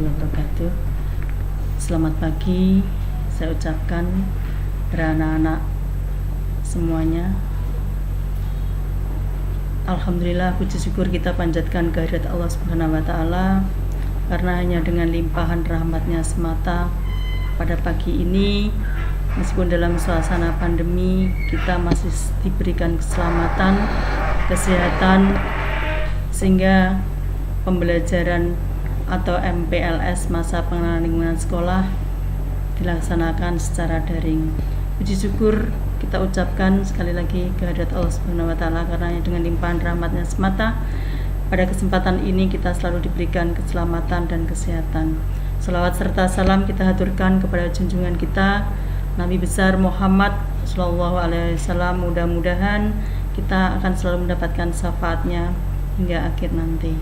warahmatullahi wabarakatuh. Selamat pagi saya ucapkan kepada anak-anak semuanya. Alhamdulillah, puji syukur kita panjatkan kehadirat Allah Subhanahu wa taala, karena hanya dengan limpahan rahmatnya semata pada pagi ini, meskipun dalam suasana pandemi, kita masih diberikan keselamatan, kesehatan, sehingga pembelajaran atau MPLS, masa pengenalan lingkungan sekolah, dilaksanakan secara daring. Puji syukur kita ucapkan sekali lagi kehadirat Allah Subhanahu wa taala, karena dengan limpahan rahmatnya semata pada kesempatan ini kita selalu diberikan keselamatan dan kesehatan. Salawat serta salam kita haturkan kepada junjungan kita Nabi besar Muhammad Sallallahu Alaihi Wasallam. Mudah-mudahan kita akan selalu mendapatkan syafaatnya hingga akhir nanti.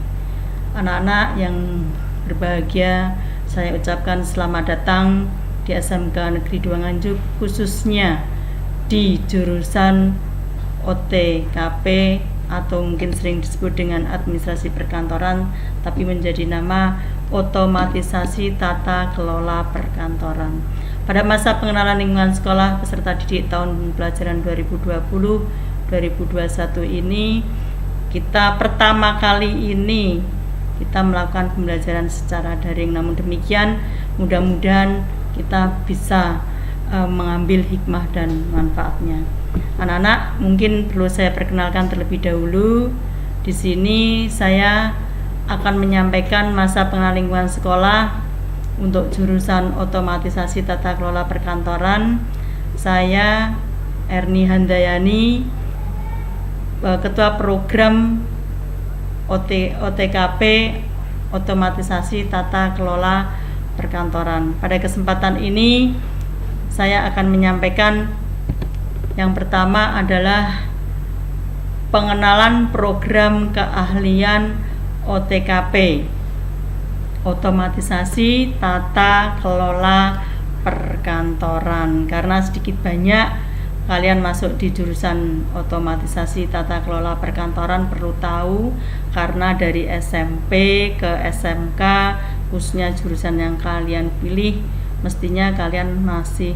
Anak-anak yang berbahagia, saya ucapkan selamat datang di SMK Negeri 2 Nganjuk, khususnya di jurusan OTKP atau mungkin sering disebut dengan administrasi perkantoran, tapi menjadi nama otomatisasi tata kelola perkantoran. Pada masa pengenalan lingkungan sekolah peserta didik tahun pelajaran 2020-2021 ini, kita pertama kali ini kita melakukan pembelajaran secara daring. Namun demikian, mudah-mudahan kita bisa mengambil hikmah dan manfaatnya. Anak-anak, mungkin perlu saya perkenalkan terlebih dahulu. Di sini saya akan menyampaikan masa pengenalan lingkungan sekolah untuk jurusan otomatisasi tata kelola perkantoran. Saya Erni Handayani, Ketua Program OTKP, otomatisasi tata kelola perkantoran. Pada kesempatan ini saya akan menyampaikan yang pertama adalah pengenalan program keahlian OTKP, otomatisasi tata kelola perkantoran. Karena sedikit banyak kalian masuk di jurusan otomatisasi tata kelola perkantoran perlu tahu, karena dari SMP ke SMK, khususnya jurusan yang kalian pilih, mestinya kalian masih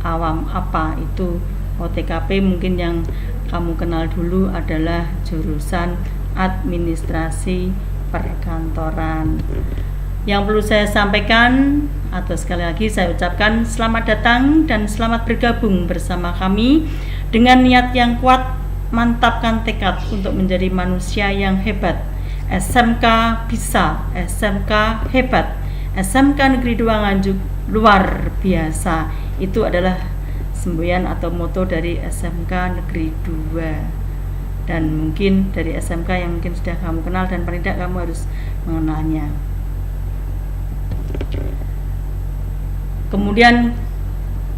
awam apa itu OTKP. Mungkin yang kamu kenal dulu adalah jurusan administrasi perkantoran. Yang perlu saya sampaikan, atau sekali lagi saya ucapkan selamat datang dan selamat bergabung bersama kami dengan niat yang kuat, mantapkan tekad untuk menjadi manusia yang hebat. SMK bisa, SMK hebat, SMK Negeri 2 Nganjuk luar biasa. Itu adalah semboyan atau moto dari SMK Negeri 2. Dan mungkin dari SMK yang mungkin sudah kamu kenal, dan paling tidak kamu harus mengenalnya. Kemudian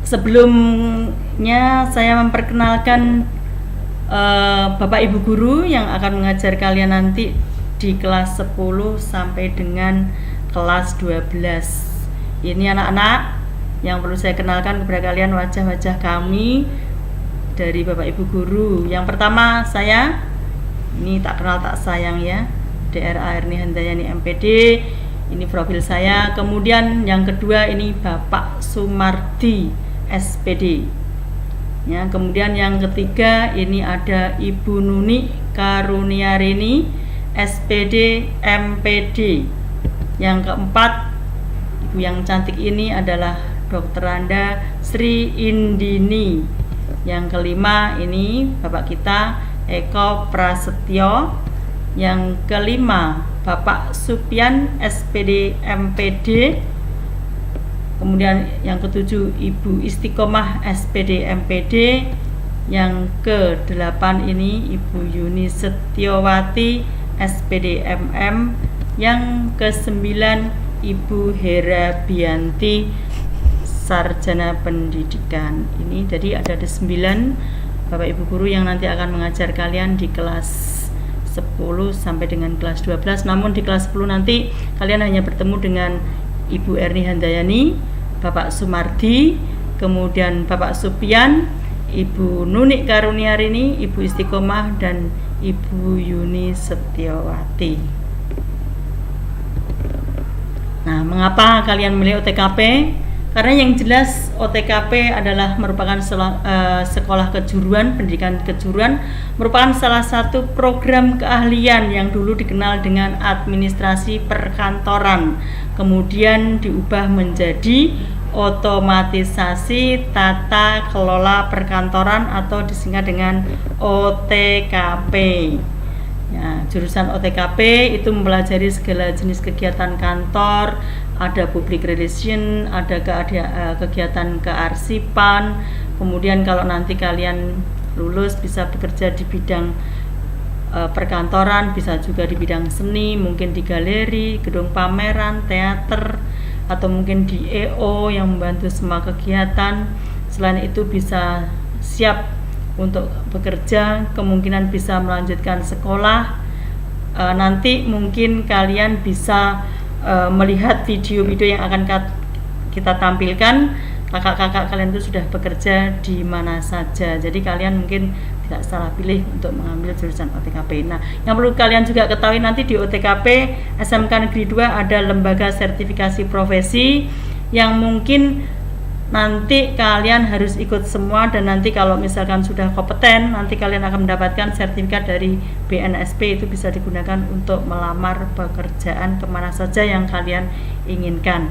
sebelumnya saya memperkenalkan Bapak Ibu guru yang akan mengajar kalian nanti di kelas 10 sampai dengan kelas 12. Ini anak-anak yang perlu saya kenalkan kepada kalian wajah-wajah kami dari Bapak Ibu guru. Yang pertama, saya ini tak kenal tak sayang ya, DRA Erni Handayani MPD. Ini profil saya. Kemudian yang kedua ini Bapak Sumardi SPD. Ya, kemudian yang ketiga ini ada Ibu Nuni Karuniarini SPD MPD. Yang keempat, ibu yang cantik ini adalah Dr. Anda Sri Indini. Yang kelima ini Bapak kita Eko Prasetyo. Yang kelima Bapak Supian SPD MPD. Kemudian yang ketujuh Ibu Istiqomah SPD MPD. Yang ke-8 ini Ibu Yuni Setiawati SPD MM. Yang ke-9 Ibu Hera Bianti Sarjana Pendidikan. Ini jadi ada 9 Bapak Ibu guru yang nanti akan mengajar kalian di kelas 10 sampai dengan kelas 12. Namun di kelas 10 nanti kalian hanya bertemu dengan Ibu Erni Handayani, Bapak Sumardi, kemudian Bapak Supian, Ibu Nuni Karuniarini, Ibu Istiqomah, dan Ibu Yuni Setiawati. Nah, Nah, mengapa kalian memilih OTKP? Karena yang jelas OTKP adalah merupakan sekolah kejuruan, pendidikan kejuruan, merupakan salah satu program keahlian yang dulu dikenal dengan administrasi perkantoran, kemudian diubah menjadi otomatisasi tata kelola perkantoran atau disingkat dengan OTKP. Ya, jurusan OTKP itu mempelajari segala jenis kegiatan kantor, ada public relation, ada kegiatan kearsipan. Kemudian kalau nanti kalian lulus bisa bekerja di bidang perkantoran, bisa juga di bidang seni, mungkin di galeri, gedung pameran, teater, atau mungkin di EO yang membantu semua kegiatan. Selain itu bisa siap untuk bekerja, kemungkinan bisa melanjutkan sekolah. Nanti mungkin kalian bisa melihat video-video yang akan kita tampilkan. Kakak-kakak kalian itu sudah bekerja di mana saja, jadi kalian mungkin tidak salah pilih untuk mengambil jurusan OTKP. Nah, yang perlu kalian juga ketahui, nanti di OTKP SMK Negeri 2 ada lembaga sertifikasi profesi yang mungkin nanti kalian harus ikut semua, dan nanti kalau misalkan sudah kompeten, nanti kalian akan mendapatkan sertifikat dari BNSP. Itu bisa digunakan untuk melamar pekerjaan kemana saja yang kalian inginkan.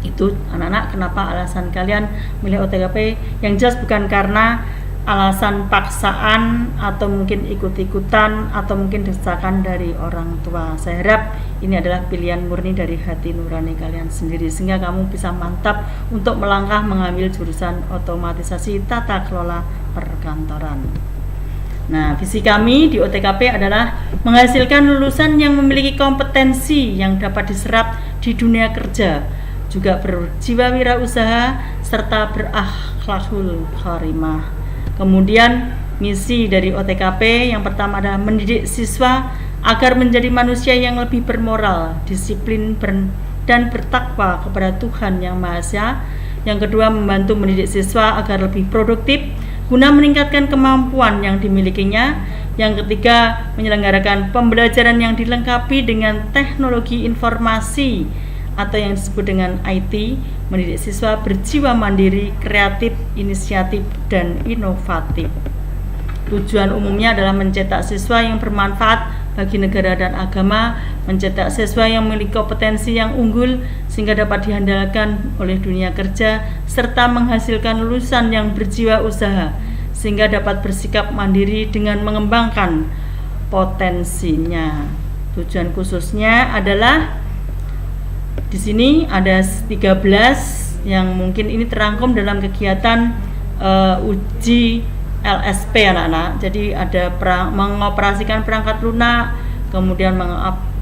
Itu anak-anak, kenapa alasan kalian milih OTKP. Yang jelas bukan karena alasan paksaan atau mungkin ikut-ikutan atau mungkin desakan dari orang tua. Saya harap ini adalah pilihan murni dari hati nurani kalian sendiri, sehingga kamu bisa mantap untuk melangkah mengambil jurusan otomatisasi tata kelola perkantoran. Nah, visi kami di OTKP adalah menghasilkan lulusan yang memiliki kompetensi yang dapat diserap di dunia kerja, juga berjiwa wirausaha serta berakhlakul karimah. Kemudian misi dari OTKP yang pertama adalah mendidik siswa agar menjadi manusia yang lebih bermoral, disiplin, dan bertakwa kepada Tuhan Yang Maha Esa. Yang kedua, membantu mendidik siswa agar lebih produktif guna meningkatkan kemampuan yang dimilikinya. Yang ketiga, menyelenggarakan pembelajaran yang dilengkapi dengan teknologi informasi atau yang disebut dengan IT, mendidik siswa berjiwa mandiri, kreatif, inisiatif, dan inovatif. Tujuan umumnya adalah mencetak siswa yang bermanfaat bagi negara dan agama, mencetak siswa yang memiliki kompetensi yang unggul sehingga dapat diandalkan oleh dunia kerja, serta menghasilkan lulusan yang berjiwa usaha sehingga dapat bersikap mandiri dengan mengembangkan potensinya. Tujuan khususnya adalah di sini ada 13 yang mungkin ini terangkum dalam kegiatan uji LSP anak-anak. Jadi ada mengoperasikan perangkat lunak, kemudian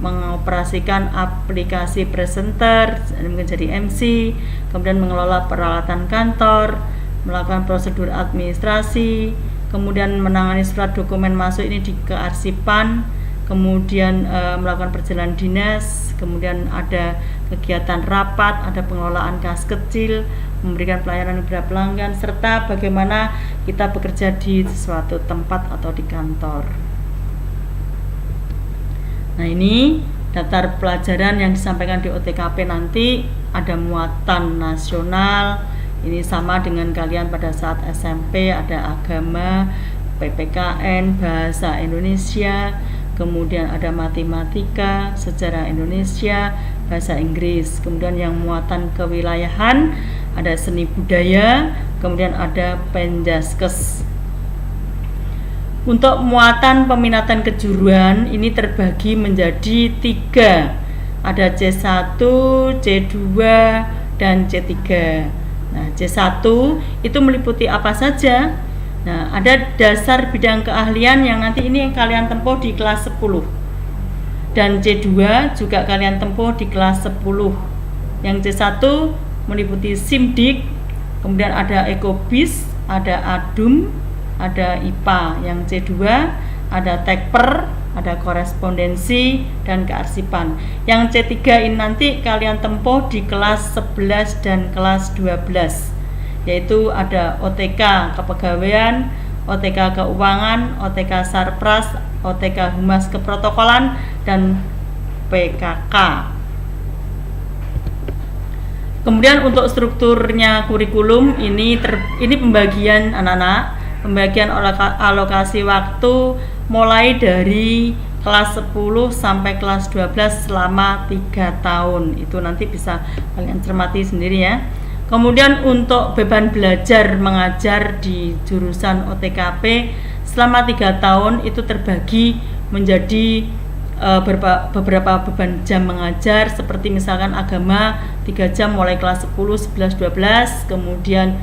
mengoperasikan aplikasi presenter, mungkin jadi MC, kemudian mengelola peralatan kantor, melakukan prosedur administrasi, kemudian menangani surat dokumen masuk ini di kearsipan, kemudian melakukan perjalanan dinas, kemudian ada kegiatan rapat, ada pengelolaan kas kecil, memberikan pelayanan kepada pelanggan, serta bagaimana kita bekerja di suatu tempat atau di kantor. Nah, ini daftar pelajaran yang disampaikan di OTKP nanti ada muatan nasional. Ini sama dengan kalian pada saat SMP, ada agama, PPKN, bahasa Indonesia, kemudian ada matematika, sejarah Indonesia, bahasa Inggris. Kemudian yang muatan kewilayahan ada seni budaya, kemudian ada penjaskes. Untuk muatan peminatan kejuruan ini terbagi menjadi 3. Ada C1, C2, dan C3. Nah, C1 itu meliputi apa saja? Nah, ada dasar bidang keahlian yang nanti ini yang kalian tempuh di kelas 10. Dan C2 juga kalian tempuh di kelas 10. Yang C1 meliputi SIMDIK, kemudian ada Ekobis, ada ADUM, ada IPA. Yang C2 ada Tekper, ada korespondensi, dan kearsipan. Yang C3 ini nanti kalian tempuh di kelas 11 dan kelas 12, yaitu ada OTK Kepegawaian, OTK Keuangan, OTK Sarpras, OTK Humas Keprotokolan, dan PKK. Kemudian untuk strukturnya kurikulum ini pembagian anak-anak, pembagian alokasi waktu mulai dari kelas 10 sampai kelas 12 selama 3 tahun. Itu nanti bisa kalian cermati sendiri ya. Kemudian untuk beban belajar mengajar di jurusan OTKP selama 3 tahun itu terbagi menjadi beberapa beban jam mengajar, seperti misalkan agama 3 jam mulai kelas 10, 11, 12, kemudian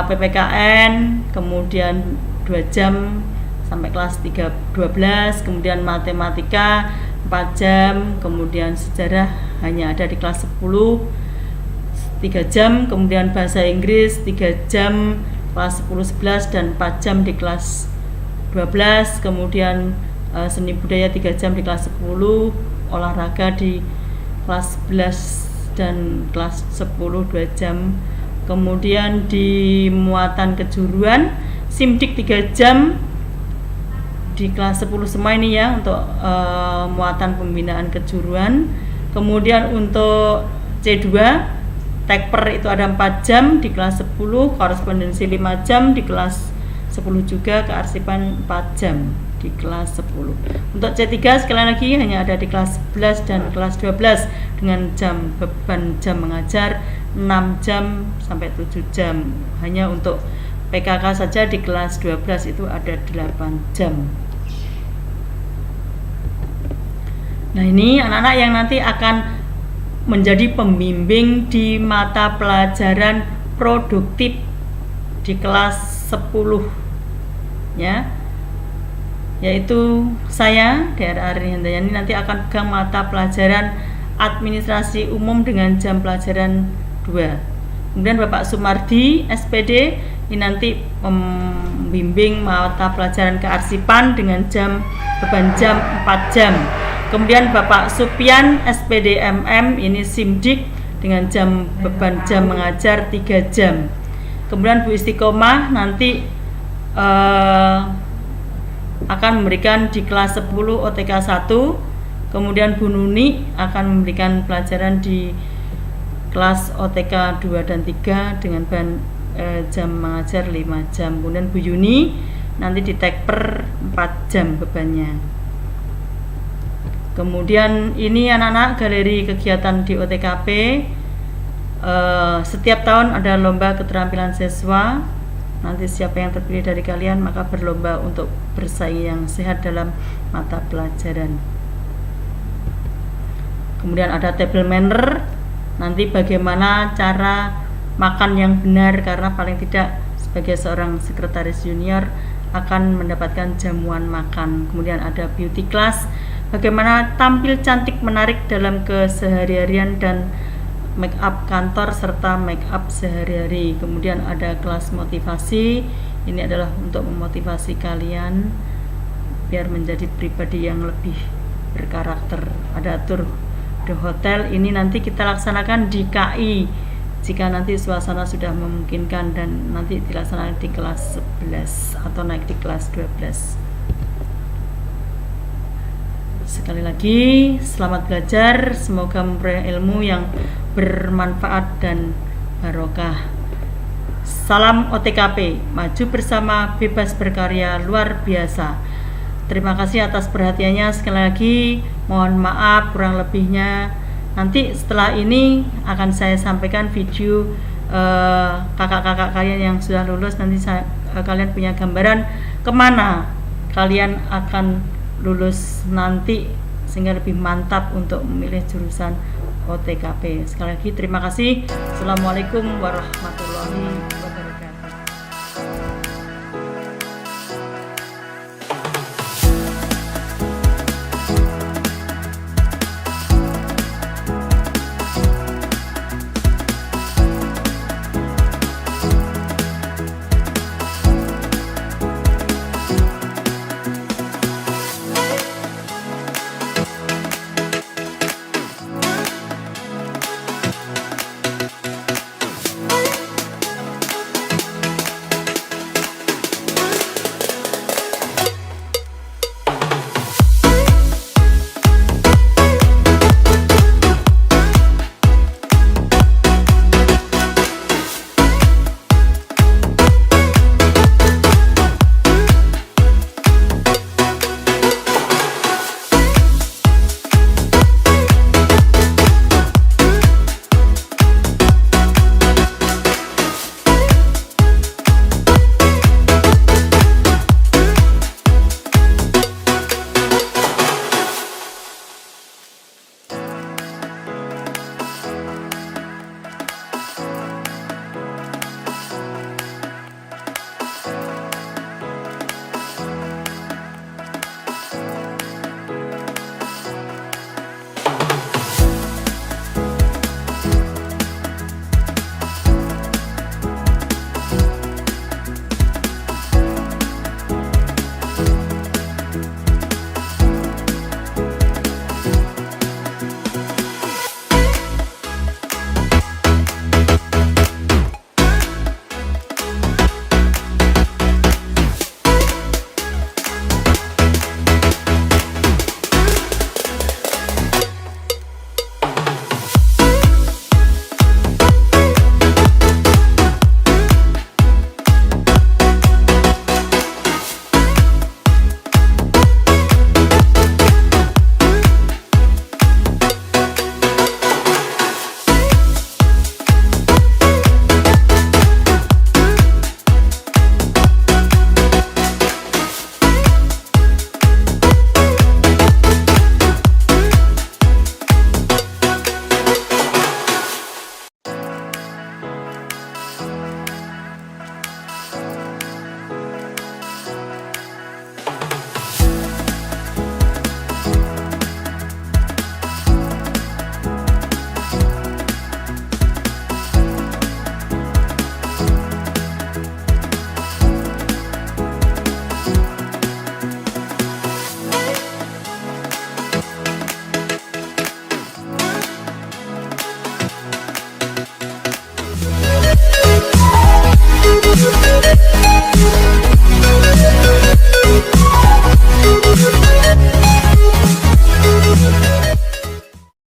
PPKN, kemudian 2 jam sampai kelas 3, 12, kemudian matematika 4 jam, kemudian sejarah hanya ada di kelas 10 3 jam, kemudian bahasa Inggris 3 jam kelas 10, 11 dan 4 jam di kelas 12, kemudian seni budaya 3 jam di kelas 10, olahraga di kelas 11 dan kelas 10 2 jam. Kemudian di muatan kejuruan SIMDIK 3 jam di kelas 10 semua ini ya untuk muatan pembinaan kejuruan. Kemudian untuk C2 Tekper itu ada 4 jam di kelas 10, korespondensi 5 jam di kelas 10 juga, kearsipan 4 jam di kelas 10. Untuk C3 sekali lagi hanya ada di kelas 11 dan kelas 12 dengan beban jam mengajar 6 jam sampai 7 jam. Hanya untuk PKK saja di kelas 12 itu ada 8 jam. Nah, ini anak-anak yang nanti akan menjadi pembimbing di mata pelajaran produktif di kelas 10 ya, yaitu saya Dr. Arin Handayani nanti akan pegang mata pelajaran administrasi umum dengan jam pelajaran 2. Kemudian Bapak Sumardi SPD ini nanti membimbing mata pelajaran kearsipan dengan beban jam 4 jam. Kemudian Bapak Supian SPD MM ini SIMDIK dengan beban jam mengajar 3 jam. Kemudian Bu Istiqomah nanti akan memberikan di kelas 10 OTK 1. Kemudian Bu Nuni akan memberikan pelajaran di kelas OTK 2 dan 3 dengan jam mengajar 5 jam. Kemudian Bu Yuni nanti di Tekper 4 jam bebannya. Kemudian ini anak-anak galeri kegiatan di OTKP. Setiap tahun ada lomba keterampilan siswa. Nanti siapa yang terpilih dari kalian maka berlomba untuk bersaing yang sehat dalam mata pelajaran. Kemudian ada table manner. Nanti bagaimana cara makan yang benar, karena paling tidak sebagai seorang sekretaris junior akan mendapatkan jamuan makan. Kemudian ada beauty class, bagaimana tampil cantik menarik dalam keseharian dan make up kantor serta make up sehari-hari. Kemudian ada kelas motivasi, ini adalah untuk memotivasi kalian biar menjadi pribadi yang lebih berkarakter. Ada tour the hotel, ini nanti kita laksanakan di KI jika nanti suasana sudah memungkinkan, dan nanti dilaksanakan di kelas 11 atau naik di kelas 12. Sekali lagi, selamat belajar, semoga memperoleh ilmu yang bermanfaat dan barokah. Salam OTKP, maju bersama, bebas berkarya, luar biasa. Terima kasih atas perhatiannya. Sekali lagi, mohon maaf kurang lebihnya. Nanti setelah ini akan saya sampaikan video kakak-kakak kalian yang sudah lulus. Nanti kalian punya gambaran kemana kalian akan lulus nanti, sehingga lebih mantap untuk memilih jurusan OTKP. Sekali lagi terima kasih. Assalamualaikum warahmatullahi wabarakatuh.